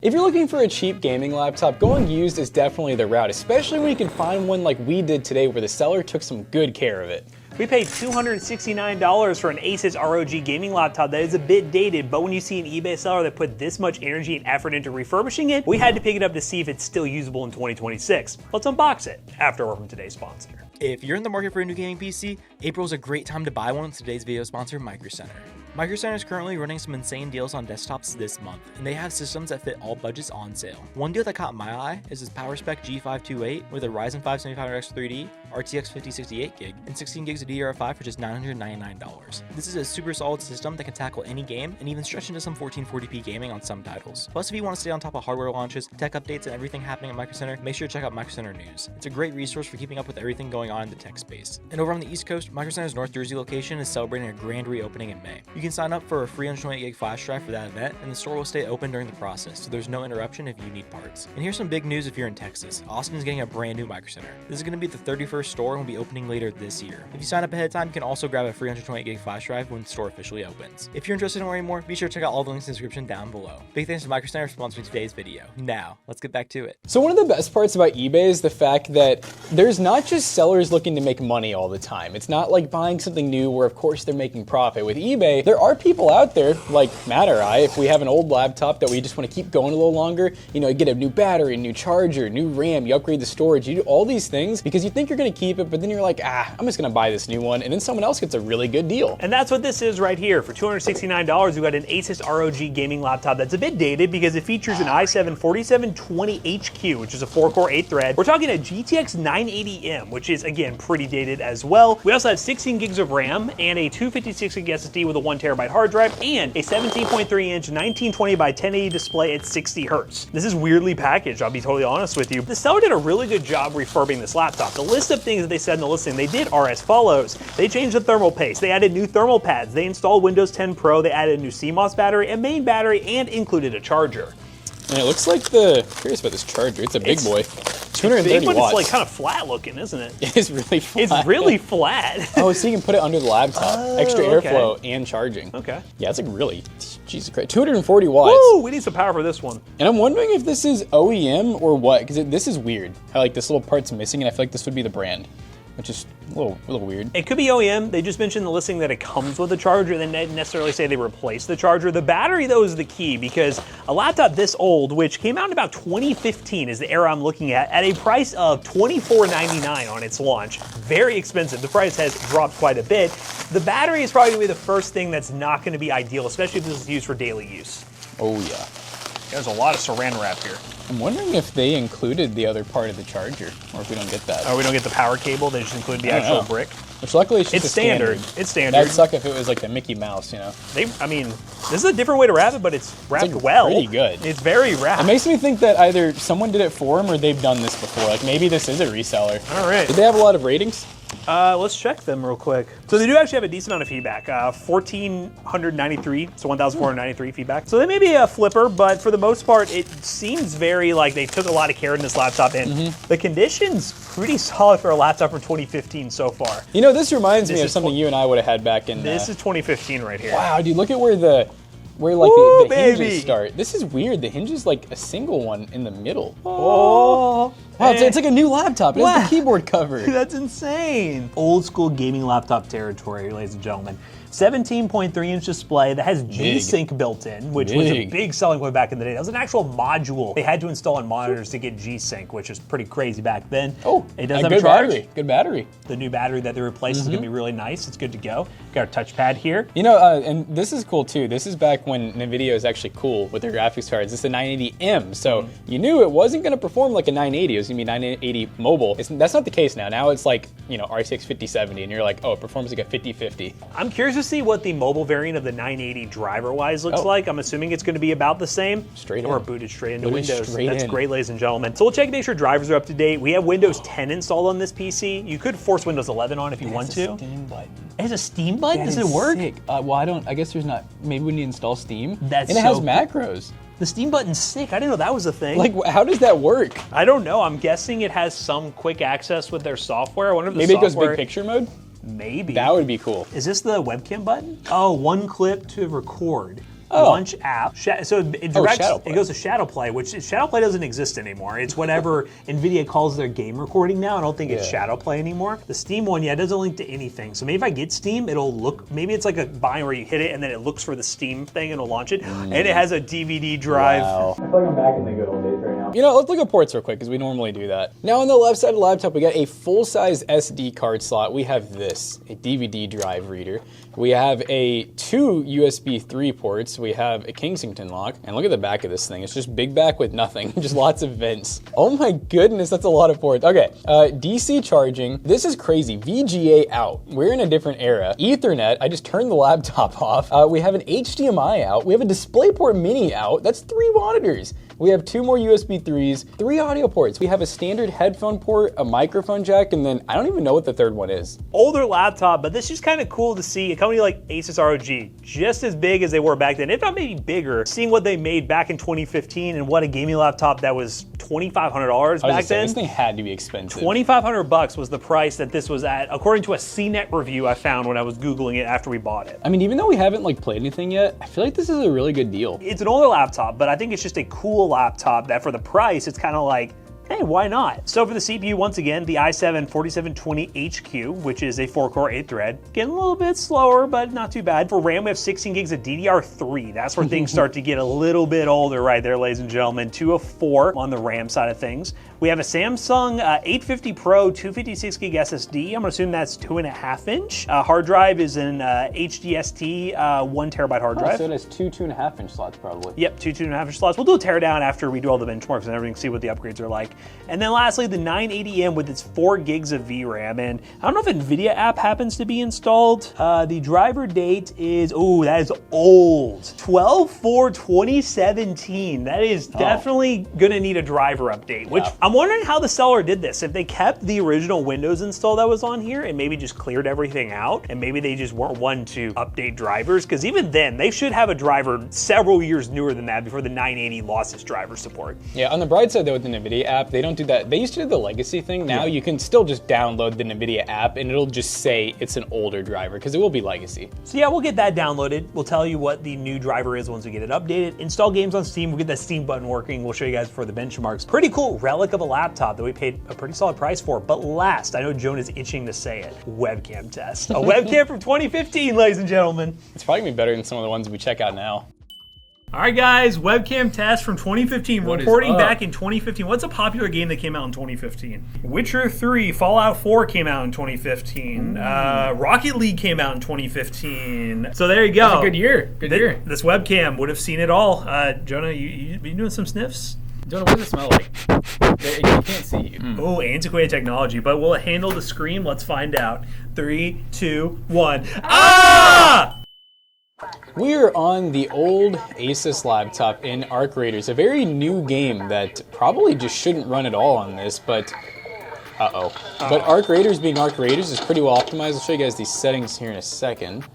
If you're looking for a cheap gaming laptop, going used is definitely the route, especially when you can find one like we did today where the seller took some good care of it. We paid $269 for an Asus ROG gaming laptop that is a bit dated, but when you see an eBay seller that put this much energy and effort into refurbishing it, we had to pick it up to see if it's still usable in 2026. Let's unbox it after we're from today's sponsor. If you're in the market for a new gaming PC, April is a great time to buy one with today's video sponsor, Micro Center. Micro Center is currently running some insane deals on desktops this month, and they have systems that fit all budgets on sale. One deal that caught my eye is this PowerSpec G528 with a Ryzen 5 7500X 3D, RTX 5068GB, and 16 gigs of DDR5 for just $999. This is a super solid system that can tackle any game and even stretch into some 1440p gaming on some titles. Plus, if you want to stay on top of hardware launches, tech updates, and everything happening at Micro Center, make sure to check out Micro Center News. It's a great resource for keeping up with everything going on in the tech space. And over on the East Coast, Micro Center's North Jersey location is celebrating a grand reopening in May. You can sign up for a free 128GB flash drive for that event, and the store will stay open during the process, so there's no interruption if you need parts. And here's some big news if you're in Texas. Austin is getting a brand new Micro Center. This is going to be the 31st store and will be opening later this year. If you sign up ahead of time, you can also grab a free 128GB flash drive when the store officially opens. If you're interested in learning more, be sure to check out all the links in the description down below. Big thanks to Micro Center for sponsoring today's video. Now, let's get back to it. So one of the best parts about eBay is the fact that there's not just sellers looking to make money all the time. It's not like buying something new where of course they're making profit. With eBay, there are people out there like Matt or I, if we have an old laptop that we just want to keep going a little longer, you know, you get a new battery, new charger, new RAM, you upgrade the storage, you do all these things because you think you're going to keep it, but then you're like, I'm just going to buy this new one, and then someone else gets a really good deal. And that's what this is right here. For $269, we got an Asus ROG gaming laptop that's a bit dated because it features an i7-4720HQ, which is a 4-core 8-thread. We're talking a GTX 980M, which is, again, pretty dated as well. We also have 16 gigs of RAM and a 256GB SSD with a 1TB hard drive and a 17.3-inch 1920 by 1080 display at 60 Hz. This is weirdly packaged, I'll be totally honest with you. The seller did a really good job refurbing this laptop. The list of things that they said in the listing they did are as follows. They changed the thermal paste, they added new thermal pads, they installed Windows 10 Pro, they added a new CMOS battery, a main battery, and included a charger. And it looks like I'm curious about this charger. It's a big boy. 230 big, but watts. it's like kind of flat looking, isn't it? It is really flat. It's really flat. Oh, so you can put it under the laptop. Extra airflow and charging. Okay. Yeah, it's like really, Jesus Christ, 240 watts. Woo, we need some power for this one. And I'm wondering if this is OEM or what, because this is weird. How like this little part's missing, and I feel like this would be the brand, which is a little weird. It could be OEM. They just mentioned in the listing that it comes with a charger. They didn't necessarily say they replaced the charger. The battery, though, is the key because a laptop this old, which came out in about 2015 is the era I'm looking at a price of $24.99 on its launch. Very expensive. The price has dropped quite a bit. The battery is probably going to be the first thing that's not going to be ideal, especially if this is used for daily use. Oh, yeah. There's a lot of saran wrap here. I'm wondering if they included the other part of the charger, or if we don't get that. Oh, we don't get the power cable? They just include the actual brick? Which luckily it's just It's standard. It's standard. That'd suck if it was like the Mickey Mouse, you know? I mean, this is a different way to wrap it, but it's wrapped well. Pretty good. It's very wrapped. It makes me think that either someone did it for them or they've done this before. Like maybe this is a reseller. All right. Did they have a lot of ratings? Let's check them real quick. So they do actually have a decent amount of feedback. 1,493, so 1,493 feedback. So they may be a flipper, but for the most part, it seems very like they took a lot of care in this laptop, and the condition's pretty solid for a laptop from 2015 so far. You know, this reminds me of something you and I would have had back in... This is 2015 right here. Wow, dude, look at where the hinges start. This is weird. The hinge is like a single one in the middle. Oh. Wow, it's like a new laptop. It has the keyboard cover. That's insane. Old school gaming laptop territory, ladies and gentlemen. 17.3-inch display that has G-Sync built in, which was a big selling point back in the day. That was an actual module they had to install on monitors to get G-Sync, which is pretty crazy back then. Oh, it does have a charge. Good battery. The new battery that they replaced is going to be really nice. It's good to go. Got our touchpad here. You know, and this is cool too. This is back when NVIDIA is actually cool with their graphics cards. It's a 980M, so you knew it wasn't going to perform like a 980. It was going to be 980 mobile. That's not the case now. Now it's like, you know, RTX 5070, and you're like, oh, it performs like a 5050. I'm curious to see what the mobile variant of the 980 driver-wise looks like. I'm assuming it's going to be about the same. Straight in. Or booted straight into Windows. That's great, ladies and gentlemen. So we'll check to make sure drivers are up to date. We have Windows 10 installed on this PC. You could force Windows 11 on if you want to. Steam button. It has a Steam button? Does it work? Sick. Well, I guess there's not. Maybe we need to install Steam. And it has macros. The Steam button's sick. I didn't know that was a thing. Like, how does that work? I don't know. I'm guessing it has some quick access with their software. I wonder if the maybe it goes big picture mode? Maybe. That would be cool. Is this the webcam button? Oh, one clip to record. launch app. So it directs, Shadowplay. it goes to Shadowplay, which Shadowplay doesn't exist anymore. It's whatever NVIDIA calls their game recording now. I don't think it's Shadowplay anymore. The Steam one, yeah, it doesn't link to anything. So maybe if I get Steam, it'll look, maybe it's like a bind where you hit it and then it looks for the Steam thing and it'll launch it. And it has a DVD drive. Wow. I feel like I'm back in the good old days right now. You know, let's look at ports real quick because we normally do that. Now on the left side of the laptop, we got a full-size SD card slot. We have this, a DVD drive reader. We have two USB 3 ports. We have a Kensington lock. And look at the back of this thing. It's just big back with nothing, just lots of vents. Oh my goodness, that's a lot of ports. Okay, DC charging. This is crazy. VGA out. We're in a different era. Ethernet, I just turned the laptop off. We have an HDMI out. We have a DisplayPort Mini out. That's 3 monitors. We have 2 more USB 3s, 3 audio ports. We have a standard headphone port, a microphone jack, and then I don't even know what the third one is. Older laptop, but this is kind of cool to see a company like Asus ROG, just as big as they were back then, if not maybe bigger, seeing what they made back in 2015 and what a gaming laptop that was $2,500 back then. This thing had to be expensive. $2,500 was the price that this was at, according to a CNET review I found when I was Googling it after we bought it. I mean, even though we haven't like played anything yet, I feel like this is a really good deal. It's an older laptop, but I think it's just a cool laptop that for the price, it's kind of like, hey, why not? So for the CPU, once again, the i7-4720HQ, which is a 4-core 8-thread. Getting a little bit slower, but not too bad. For RAM, we have 16 gigs of DDR3. That's where things start to get a little bit older right there, ladies and gentlemen. 2 of 4 on the RAM side of things. We have a Samsung 850 Pro 256 gig SSD. I'm gonna assume that's 2.5 inch. Hard drive is an HDST 1 terabyte hard drive. So it has 2 2.5 inch slots probably. Yep, 2 2.5 inch slots. We'll do a teardown after we do all the benchmarks and everything, see what the upgrades are like. And then lastly, the 980M with its 4 gigs of VRAM. And I don't know if NVIDIA app happens to be installed. The driver date is, oh, that is old. 12/4/2017. That is definitely gonna need a driver update, which I'm wondering how the seller did this. If they kept the original Windows install that was on here and maybe just cleared everything out, and maybe they just weren't one to update drivers, because even then, they should have a driver several years newer than that before the 980 lost its driver support. Yeah, on the bright side though, with the NVIDIA app, they don't do that. They used to do the legacy thing. Now you can still just download the NVIDIA app and it'll just say it's an older driver because it will be legacy. So yeah, we'll get that downloaded. We'll tell you what the new driver is once we get it updated. Install games on Steam. We'll get that Steam button working. We'll show you guys for the benchmarks. Pretty cool relic of a laptop that we paid a pretty solid price for. But last, I know Joan is itching to say it, webcam test. A webcam from 2015, ladies and gentlemen. It's probably gonna be better than some of the ones we check out now. All right, guys, webcam test from 2015. What is Reporting up? back in 2015. What's a popular game that came out in 2015? Witcher 3, Fallout 4 came out in 2015. Rocket League came out in 2015. So there you go. That's a good year. Good year. This webcam would have seen it all. Jonah, you doing some sniffs? Jonah, what does it smell like? You can't see you. Oh, antiquated technology, but will it handle the scream? Let's find out. 3, 2, 1. Ah! We're on the old Asus laptop in Arc Raiders, a very new game that probably just shouldn't run at all on this, but But Arc Raiders being Arc Raiders is pretty well optimized. I'll show you guys these settings here in a second.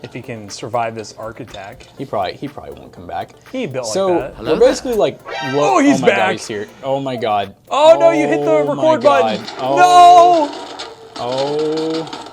If he can survive this arc attack. He probably won't come back. He ain't built so like that. we're basically like, Oh, he's my back. God, he's here. Oh my God. Oh no, you hit the record button. Oh. No!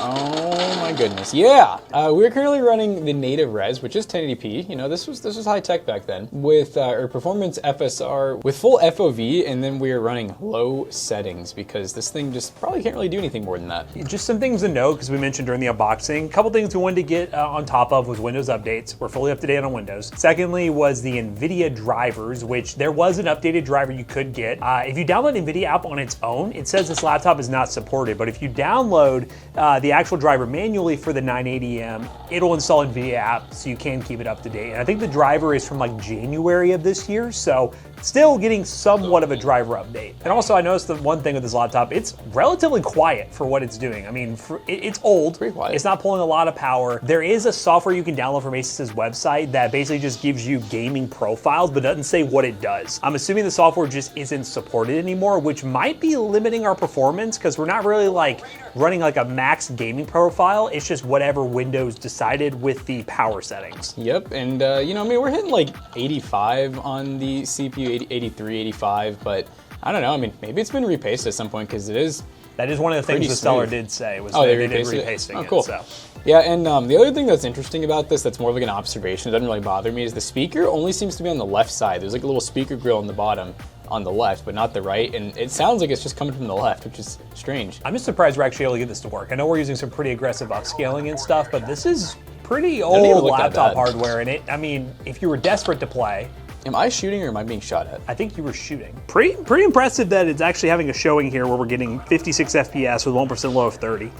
Oh my goodness. Yeah. We're currently running the native res, which is 1080p. You know, this was high tech back then. With our performance FSR with full FOV, and then we are running low settings because this thing just probably can't really do anything more than that. Just some things to note, because we mentioned during the unboxing. A couple things we wanted to get on top of was Windows updates. We're fully up to date on Windows. Secondly was the NVIDIA drivers, which there was an updated driver you could get. If you download NVIDIA app on its own, it says this laptop is not supported. But if you download the actual driver manually for the 980M, it'll install NVIDIA app so you can keep it up to date. And I think the driver is from like January of this year, so still getting somewhat of a driver update. And also I noticed that one thing with this laptop, it's relatively quiet for what it's doing. I mean, it's old, Pretty quiet. It's not pulling a lot of power. There is a software you can download from Asus's website that basically just gives you gaming profiles, but doesn't say what it does. I'm assuming the software just isn't supported anymore, which might be limiting our performance because we're not really like running like a max gaming profile. It's just whatever Windows decided with the power settings. Yep, and you know, I mean, we're hitting like 85 on the CPU, 83, 85, but I don't know. I mean, maybe it's been repaced at some point because it is. That is one of the things Pretty the seller smooth. did say was Oh, that they they did repasted it? repasting Oh, it. cool. So. Yeah, and the other thing that's interesting about this that's more like an observation, it doesn't really bother me, is the speaker only seems to be on the left side. There's like a little speaker grill on the bottom on the left, but not the right, and it sounds like it's just coming from the left, which is strange. I'm just surprised we're actually able to get this to work. I know we're using some pretty aggressive upscaling and stuff, but this is pretty Doesn't even old look that laptop bad. hardware, and I mean, if you were desperate to play, Am I shooting or am I being shot at? I think you were shooting. Pretty impressive that it's actually having a showing here where we're getting 56 FPS with 1% low of 30.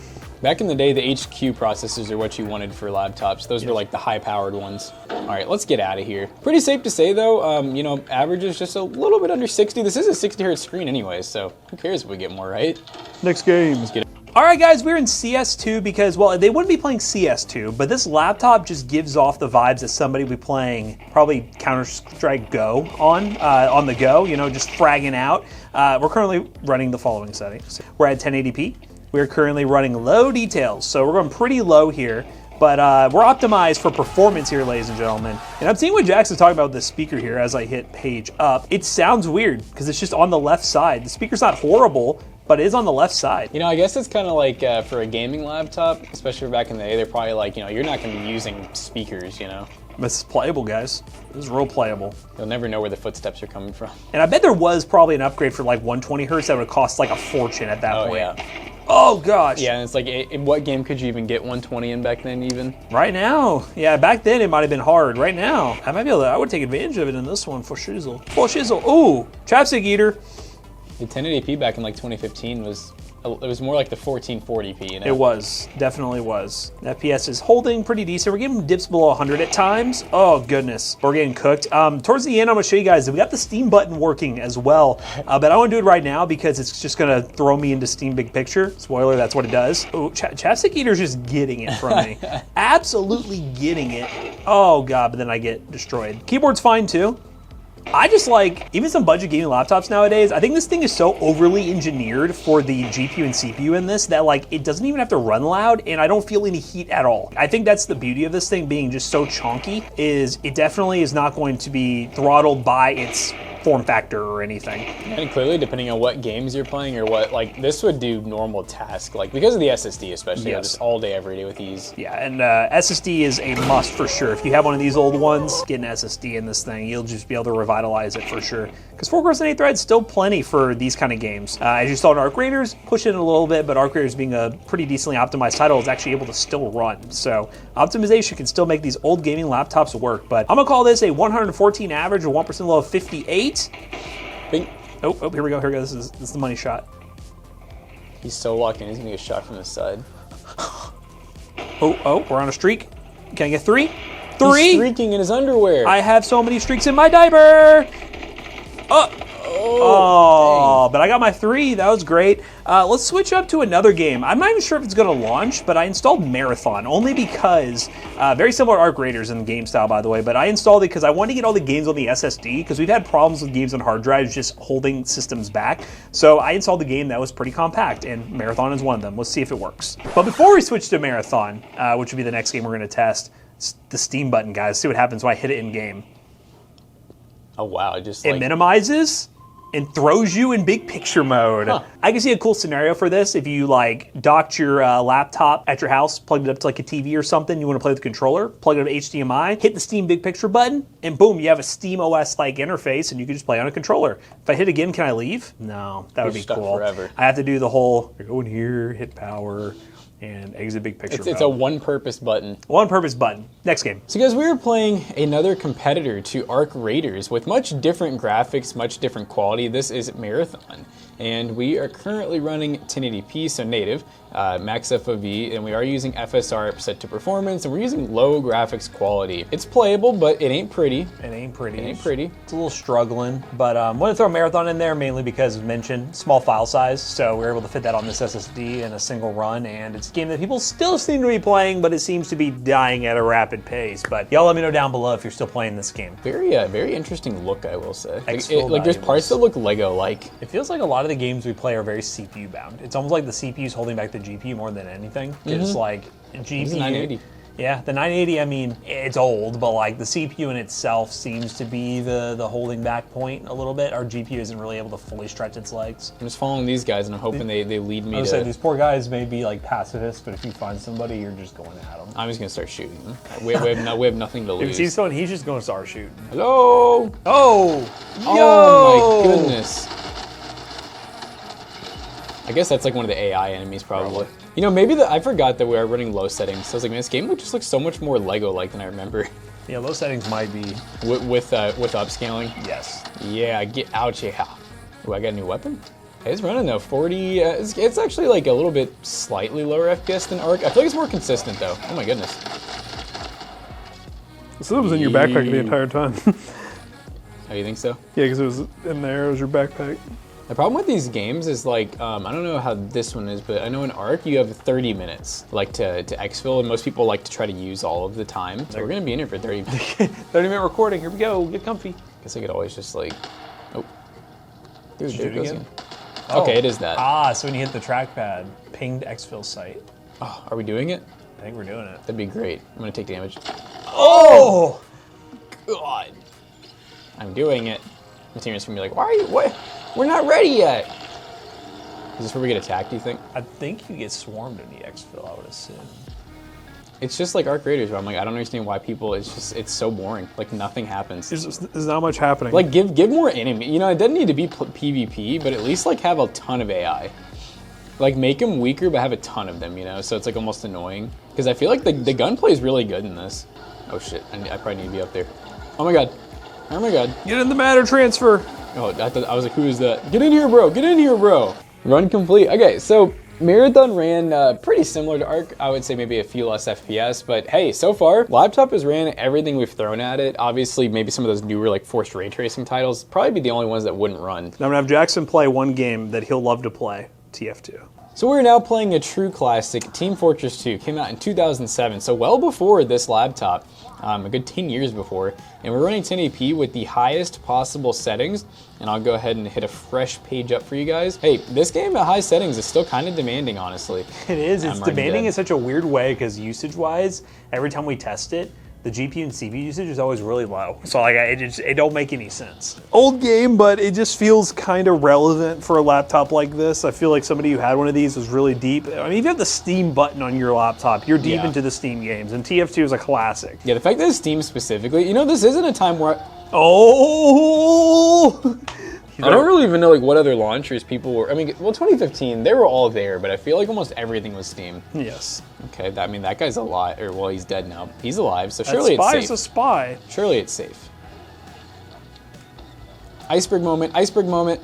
Back in the day, the HQ processors are what you wanted for laptops. Those were like the high-powered ones. All right, let's get out of here. Pretty safe to say though, you know, average is just a little bit under 60. This is a 60 hertz screen anyways, so who cares if we get more, right? Next game. Let's get it. All right, guys, we're in CS2 because, well, they wouldn't be playing CS2, but this laptop just gives off the vibes that somebody would be playing probably Counter-Strike Go on the go, you know, just fragging out. We're currently running the following settings. We're at 1080p. We're currently running low details, so we're going pretty low here. But we're optimized for performance here, ladies and gentlemen. And I'm seeing what Jackson's talking about with the speaker here as I hit page up. It sounds weird because it's just on the left side. The speaker's not horrible, but it is on the left side. You know, I guess it's kind of like for a gaming laptop, especially back in the day, they're probably like, you know, you're not going to be using speakers, you know. This is playable, guys. This is real playable. You'll never know where the footsteps are coming from. And I bet there was probably an upgrade for like 120 hertz that would cost like a fortune at that Oh, point. yeah. Oh, gosh. Yeah, and it's like, in what game could you even get 120 in back then even? Right now. Yeah, back then it might have been hard. Right now, I might be able to, I would take advantage of it in this one for shizzle. For shizzle. Ooh, chapstick eater. The 1080p back in like 2015 it was more like the 1440p, you know? It was, definitely was. FPS is holding pretty decent. We're getting dips below 100 at times. Oh goodness, we're getting cooked. Towards the end, I'm gonna show you guys that we got the Steam button working as well, but I wanna do it right now because it's just gonna throw me into Steam Big Picture. Spoiler, that's what it does. Oh, Chapstick Eater's just getting it from me. Absolutely getting it. Oh God, but then I get destroyed. Keyboard's fine too. I just like, even some budget gaming laptops nowadays, I think this thing is so overly engineered for the GPU and CPU in this that like, it doesn't even have to run loud and I don't feel any heat at all. I think that's the beauty of this thing being just so chunky, is it definitely is not going to be throttled by its form factor or anything. And clearly, depending on what games you're playing or what, like, this would do normal tasks, like, because of the SSD especially, Yes. just all day, every day with ease. Yeah, and SSD is a must for sure. If you have one of these old ones, get an SSD in this thing. You'll just be able to revitalize it for sure. Because 4 cores and 8 threads, still plenty for these kind of games. As you saw in Arc Raiders, push it a little bit, but Arc Raiders being a pretty decently optimized title is actually able to still run. So optimization can still make these old gaming laptops work. But I'm gonna call this a 114 average or 1% low of 58. Bing. Oh, here we go, here we go. This is the money shot. He's so locked in, he's gonna get shot from the side. Oh, we're on a streak. Can I get 3? He's 3? streaking in his underwear. I have so many streaks in my diaper. Oh, but I got my 3. That was great. Let's switch up to another game. I'm not even sure if it's going to launch, but I installed Marathon only because, very similar to Arc Raiders in game style, by the way, but I installed it because I wanted to get all the games on the SSD because we've had problems with games on hard drives just holding systems back. So I installed the game that was pretty compact, and Marathon is one of them. Let's see if it works. But before we switch to Marathon, which would be the next game we're going to test, it's the Steam button, guys. See what happens when I hit it in game. Oh wow, just It like, minimizes and throws you in big picture mode. Huh. I can see a cool scenario for this if you like docked your laptop at your house, plugged it up to like a TV or something, you want to play with the controller, plug it up to HDMI, hit the Steam Big Picture button, and boom, you have a Steam OS like interface and you can just play on a controller. If I hit again, can I leave? No, that would You're be stuck cool. forever. I have to do the whole, go in here, hit power, and exit Big Picture it's a mode. one-purpose button. One purpose button. Next game. So guys, we are playing another competitor to Arc Raiders with much different graphics, much different quality. This is Marathon, and we are currently running 1080p, so native, max FOV, and we are using FSR set to performance, and we're using low graphics quality. It's playable, but it ain't pretty. It ain't pretty. It ain't pretty. It's a little struggling, but I want to throw Marathon in there mainly because, as mentioned, small file size, so we're able to fit that on this SSD in a single run, and it's a game that people still seem to be playing, but it seems to be dying at a rapid pace. But y'all let me know down below if you're still playing this game. Very interesting look, I will say. Exfil Like there's valuables. parts that look Lego-like. It feels like a lot of the games we play are very CPU bound. It's almost like the CPU is holding back the GPU more than anything. It's like This is GPU. 980. Yeah, the 980, I mean, it's old, but like the CPU in itself seems to be the holding back point a little bit. Our GPU isn't really able to fully stretch its legs. I'm just following these guys and I'm hoping they lead me I to... say these poor guys may be like pacifists, but if you find somebody, you're just going at them. I'm just gonna start shooting them. We have nothing to If lose. he's someone, he's just going to start shooting. Hello? Oh! Oh my goodness. I guess that's like one of the AI enemies probably. You know, maybe I forgot that we are running low settings. So I was like, man, this game just looks so much more Lego-like than I remember. Yeah, low settings might be. With upscaling? Yes. Yeah, ouch, yeah. Ooh, I got a new weapon? It's running though, 40, it's actually like a little bit slightly lower FPS than Arc. I feel like it's more consistent though. Oh my goodness. So it was in your backpack the entire time. Oh, you think so? Yeah, because it was in there, it was your backpack. The problem with these games is like, I don't know how this one is, but I know in Arc you have 30 minutes like to exfil, and most people like to try to use all of the time. So we're gonna be in here for 30 30-minute recording, here we go, get comfy. Guess I could always just like, oh. Dude, Did there you it do it goes again? again. Okay, it is that. Ah, so when you hit the trackpad, pinged exfil site. Oh, are we doing it? I think we're doing it. That'd be great. I'm gonna take damage. Oh! God. I'm doing it. My teammates gonna be like, why are you, what? We're not ready yet. Is this where we get attacked, do you think? I think you get swarmed in the exfil, I would assume. It's just like Arc Raiders, where I'm like, I don't understand why people, it's so boring. Like nothing happens. There's not much happening. Like give more enemy. You know, it doesn't need to be PvP, but at least like have a ton of AI. Like make them weaker, but have a ton of them, you know? So it's like almost annoying. Because I feel like the gunplay is really good in this. Oh shit, I probably need to be up there. Oh my god. Oh my god. Get in the matter transfer. Oh, I was like, who is that? Get in here, bro. Get in here, bro. Run complete. Okay, so Marathon ran pretty similar to Arc. I would say maybe a few less FPS, but hey, so far, laptop has ran everything we've thrown at it. Obviously, maybe some of those newer like forced ray tracing titles probably be the only ones that wouldn't run. I'm gonna have Jackson play one game that he'll love to play, TF2. So we're now playing a true classic. Team Fortress 2 came out in 2007, so well before this laptop, a good 10 years before, and we're running 1080p with the highest possible settings, and I'll go ahead and hit a fresh page up for you guys. Hey, this game at high settings is still kind of demanding, honestly. It is, it's I'm already demanding dead. in such a weird way, because usage-wise, every time we test it, the GPU and CPU usage is always really low. So like, it don't make any sense. Old game, but it just feels kind of relevant for a laptop like this. I feel like somebody who had one of these was really deep. I mean, if you have the Steam button on your laptop, you're deep Yeah. into the Steam games, and TF2 is a classic. Yeah, the fact that it's Steam specifically, you know, this isn't a time where Oh! I don't really even know like what other launchers people were. I mean, well, 2015 they were all there, but I feel like almost everything was Steam. Yes. Okay, I mean that guy's alive, or well, he's dead now. He's alive, so That surely it's spy safe. is a spy. Surely it's safe. Iceberg moment, iceberg moment.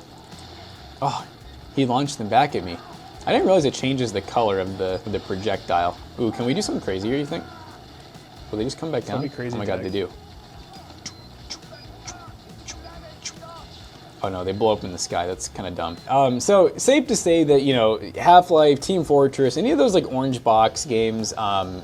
Oh, he launched them back at me. I didn't realize it changes the color of the projectile. Ooh, can we do something crazy here, you think? Will they just come back down? That'd be crazy, oh my god, Jack. they do. Oh no, they blow up in the sky. That's kind of dumb. So safe to say that, you know, Half-Life, Team Fortress, any of those like orange box games,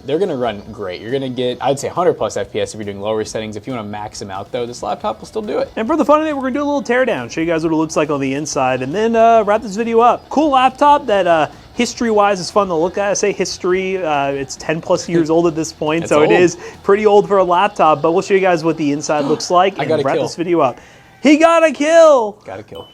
they're gonna run great. You're gonna get, I'd say 100 plus FPS if you're doing lower settings. If you wanna max them out though, this laptop will still do it. And for the fun of it, we're gonna do a little teardown, show you guys what it looks like on the inside, and then wrap this video up. Cool laptop that history-wise is fun to look at. I say history, it's 10 plus years old at this point, so old. it is pretty old for a laptop, but we'll show you guys what the inside looks like and got a wrap kill. this video up. He got a kill! Got a kill.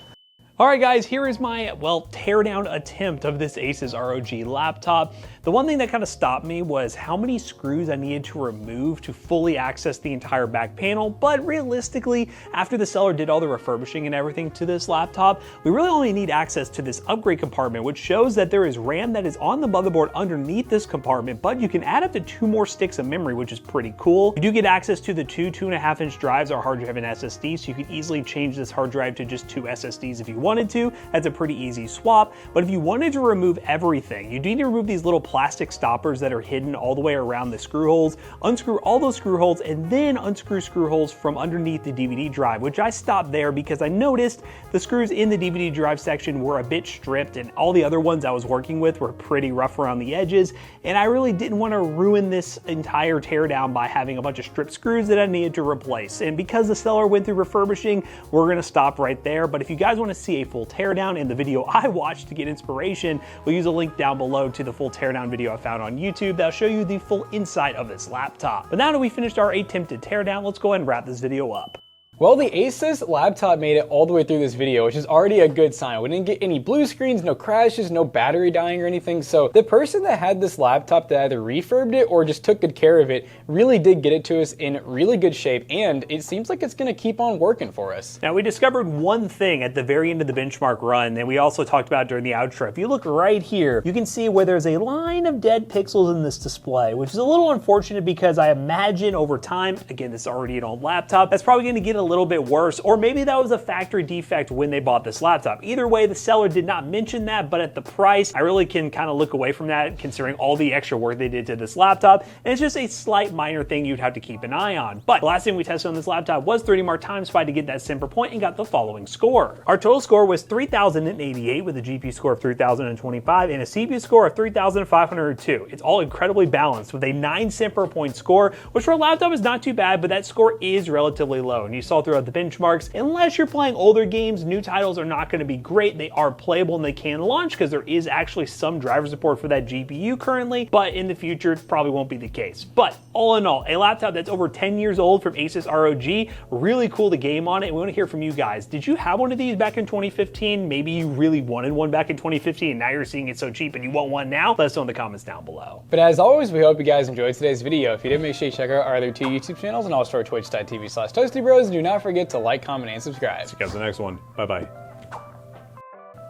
All right, guys, here is my, well, teardown attempt of this Asus ROG laptop. The one thing that kind of stopped me was how many screws I needed to remove to fully access the entire back panel, but realistically, after the seller did all the refurbishing and everything to this laptop, we really only need access to this upgrade compartment, which shows that there is RAM that is on the motherboard underneath this compartment, but you can add up to 2 more sticks of memory, which is pretty cool. You do get access to the 2.5-inch drives, our hard drive and SSD, so you could easily change this hard drive to just 2 SSDs if you wanted to. That's a pretty easy swap, but if you wanted to remove everything, you do need to remove these little plastic stoppers that are hidden all the way around the screw holes, unscrew all those screw holes, and then unscrew screw holes from underneath the DVD drive, which I stopped there because I noticed the screws in the DVD drive section were a bit stripped and all the other ones I was working with were pretty rough around the edges, and I really didn't want to ruin this entire teardown by having a bunch of stripped screws that I needed to replace. And because the seller went through refurbishing, we're going to stop right there, but if you guys want to see see a full teardown in the video I watched to get inspiration, we'll use a link down below to the full teardown video I found on YouTube that'll show you the full inside of this laptop. But now that we finished our attempted teardown, let's go ahead and wrap this video up. Well, the Asus laptop made it all the way through this video, which is already a good sign. We didn't get any blue screens, no crashes, no battery dying or anything. So the person that had this laptop that either refurbed it or just took good care of it really did get it to us in really good shape, and it seems like it's gonna keep on working for us. Now, we discovered one thing at the very end of the benchmark run that we also talked about during the outro. If you look right here, you can see where there's a line of dead pixels in this display, which is a little unfortunate because I imagine over time, again, this is already an old laptop, that's probably gonna get a little bit worse, or maybe that was a factory defect when they bought this laptop. Either way, the seller did not mention that, but at the price, I really can kind of look away from that considering all the extra work they did to this laptop, and it's just a slight minor thing you'd have to keep an eye on. But the last thing we tested on this laptop was 3D Mark Time Spy to get that Semper point and got the following score. Our total score was 3,088 with a GPU score of 3,025 and a CPU score of 3,502. It's all incredibly balanced with a 9 Semper point score, which for a laptop is not too bad, but that score is relatively low. And you saw throughout the benchmarks, unless you're playing older games, new titles are not going to be great. They are playable and they can launch because there is actually some driver support for that GPU currently, but in the future it probably won't be the case. But all in all, a laptop that's over 10 years old from Asus ROG, really cool to game on it. And we want to hear from you guys. Did you have one of these back in 2015? Maybe you really wanted one back in 2015 and now you're seeing it so cheap and you want one now? Let us know in the comments down below. But as always, we hope you guys enjoyed today's video. If you did, make sure you check out our other 2 YouTube channels and also our twitch.tv/toastybros. And do not forget to like, comment, and subscribe. See you guys in the next one. Bye-bye.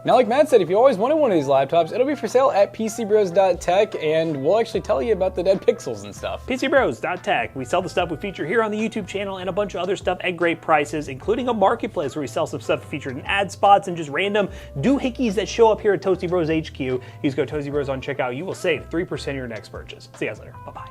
Now, like Matt said, if you always wanted one of these laptops, it'll be for sale at pcbros.tech, and we'll actually tell you about the dead pixels and stuff. PCBros.tech. We sell the stuff we feature here on the YouTube channel and a bunch of other stuff at great prices, including a marketplace where we sell some stuff featured in ad spots and just random doohickeys that show up here at Toasty Bros HQ. Use code Toasty Bros on checkout. You will save 3% of your next purchase. See you guys later. Bye-bye.